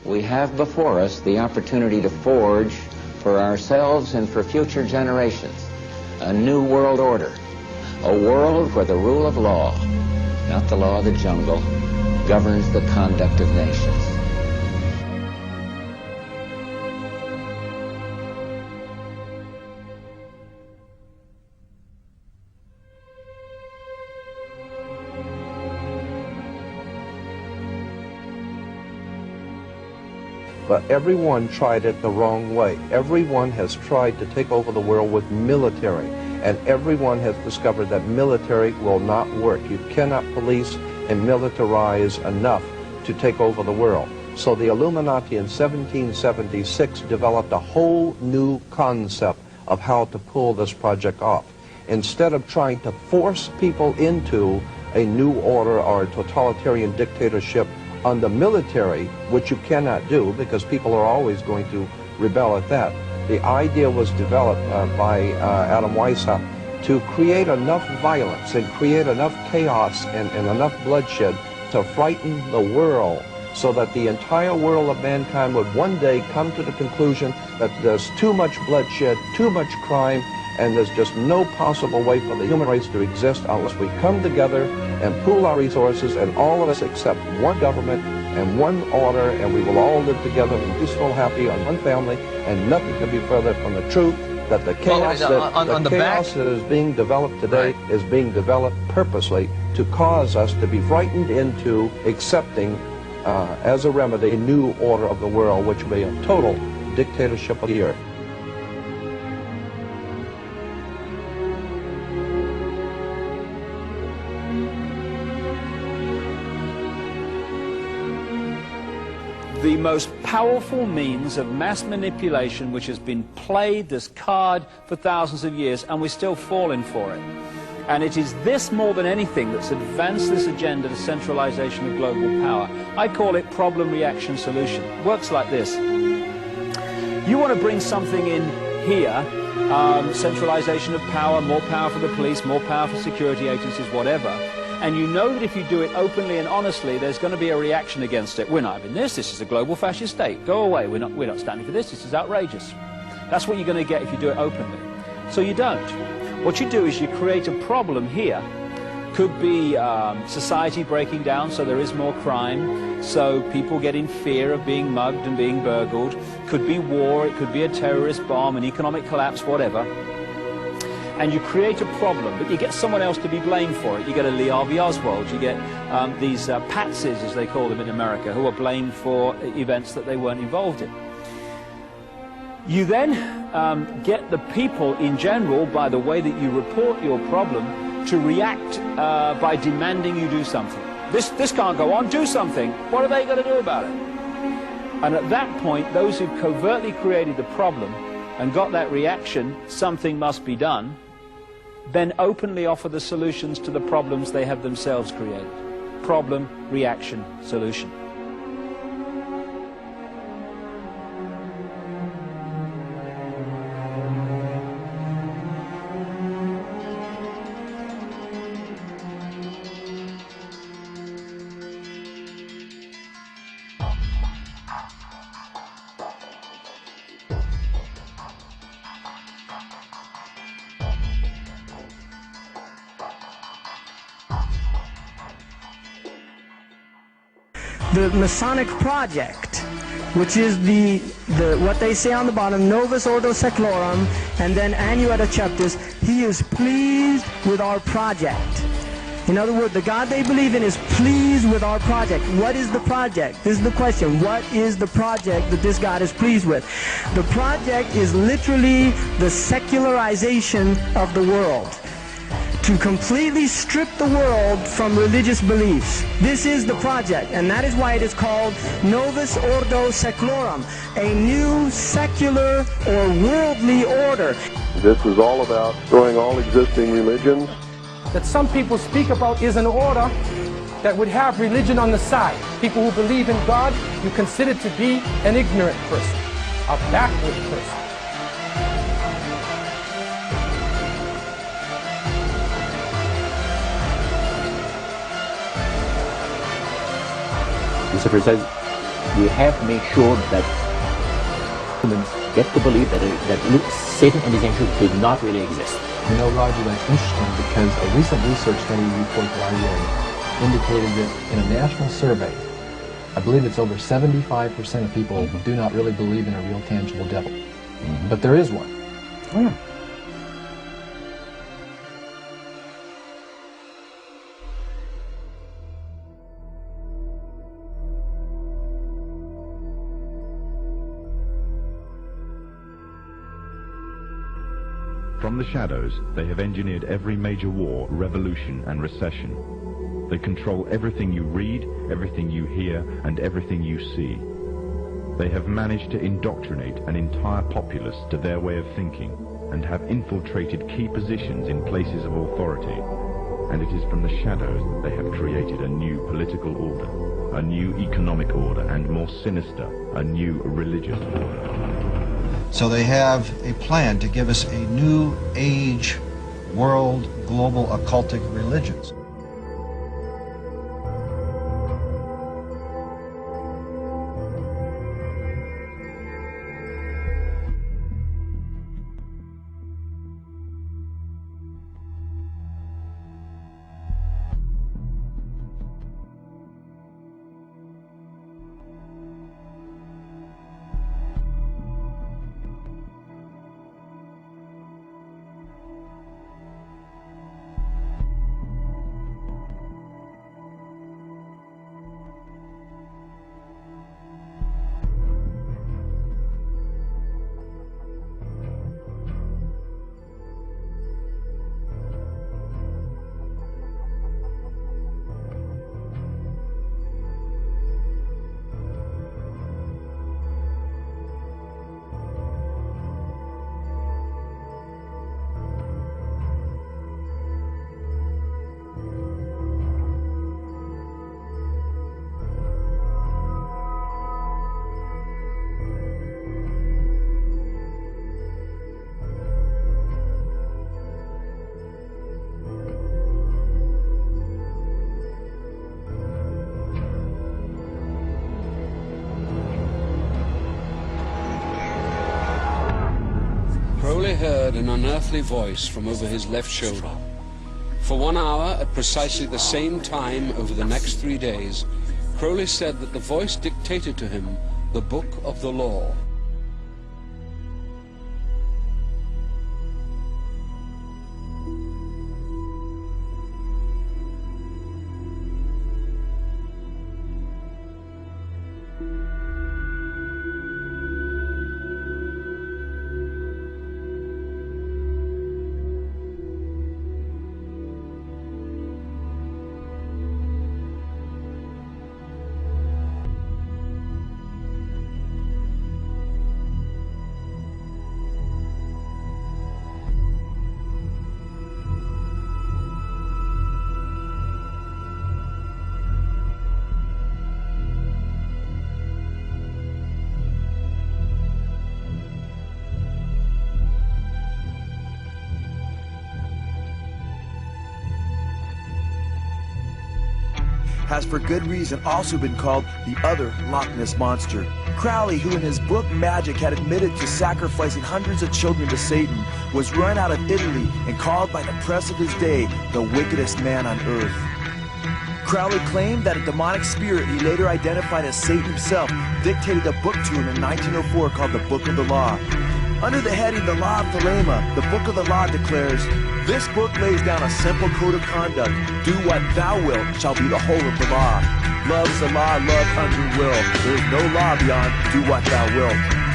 we have before us the opportunity to forge for ourselves and for future generations a new world order, a world where the rule of law, not the law of the jungle, governs the conduct of nations. But everyone tried it the wrong way. Everyone has tried to take over the world with military, and everyone has discovered that military will not work. You cannot police and militarize enough to take over the world. So the Illuminati in 1776 developed a whole new concept of how to pull this project off. Instead of trying to force people into a new order or a totalitarian dictatorship on the military, which you cannot do because people are always going to rebel at that. The idea was developed by Adam Weishaupt to create enough violence and create enough chaos and enough bloodshed to frighten the world so that the entire world of mankind would one day come to the conclusion that there's too much bloodshed, too much crime, and there's just no possible way for the human race to exist unless we come together and pool our resources, and all of us accept one government and one order, and we will all live together in peaceful, happy, on one family, and nothing can be further from the truth that the chaos, that is being developed today is being developed purposely to cause us to be frightened into accepting as a remedy a new order of the world, which will be a total dictatorship of the earth. The most powerful means of mass manipulation which has been played, this card, for thousands of years, and we're still falling for it. And it is this more than anything that's advanced this agenda to centralization of global power. I call it problem, reaction, solution. It works like this. You want to bring something in here, centralization of power, more power for the police, more power for security agencies, whatever. And you know that if you do it openly and honestly, there's going to be a reaction against it. We're not having this. This is a global fascist state. Go away. We're not standing for this. This is outrageous. That's what you're going to get if you do it openly. So you don't. What you do is you create a problem here. Could be society breaking down, so there is more crime, so people get in fear of being mugged and being burgled. Could be war. It could be a terrorist bomb, an economic collapse, whatever. And you create a problem, but you get someone else to be blamed for it. You get a Lee Harvey Oswald, you get these patsies, as they call them in America, who are blamed for events that they weren't involved in. You then get the people in general, by the way that you report your problem, to react by demanding you do something. This can't go on, do something. What are they going to do about it? And at that point, those who covertly created the problem and got that reaction, something must be done, then openly offer the solutions to the problems they have themselves created. Problem, reaction, solution. The Masonic project, which is what they say on the bottom, Novus Ordo Seclorum, and then Annuetta Chapters, he is pleased with our project. In other words, the God they believe in is pleased with our project. What is the project? This is the question. What is the project that this God is pleased with? The project is literally the secularization of the world, to completely strip the world from religious beliefs. This is the project, and that is why it is called Novus Ordo Seclorum, a new secular or worldly order. This is all about destroying all existing religions. That some people speak about is an order that would have religion on the side. People who believe in God, you consider to be an ignorant person, a backward person. Lucifer says, We have to make sure that humans get to believe that Satan and his angels did not really exist. You know, Roger, that's interesting because a recent research study report that I read indicated that in a national survey, I believe it's over 75% of people do not really believe in a real tangible devil. But there is one. Oh, yeah. From the shadows, they have engineered every major war, revolution, and recession. They control everything you read, everything you hear, and everything you see. They have managed to indoctrinate an entire populace to their way of thinking and have infiltrated key positions in places of authority. And it is from the shadows that they have created a new political order, a new economic order, and more sinister, a new religious order. So they have a plan to give us a new age, world, global occultic religions. Crowley heard an unearthly voice from over his left shoulder. For 1 hour, at precisely the same time over the next 3 days, Crowley said that the voice dictated to him the book of the law. Has for good reason also been called the other Loch Ness Monster. Crowley, who in his book Magic had admitted to sacrificing hundreds of children to Satan, was run out of Italy and called by the press of his day the wickedest man on earth. Crowley claimed that a demonic spirit he later identified as Satan himself dictated a book to him in 1904 called the Book of the Law. Under the heading The Law of Thelema, the Book of the Law declares, "This book lays down a simple code of conduct. Do what thou wilt shall be the whole of the law. Love's the law, love under will. There is no law beyond do what thou wilt."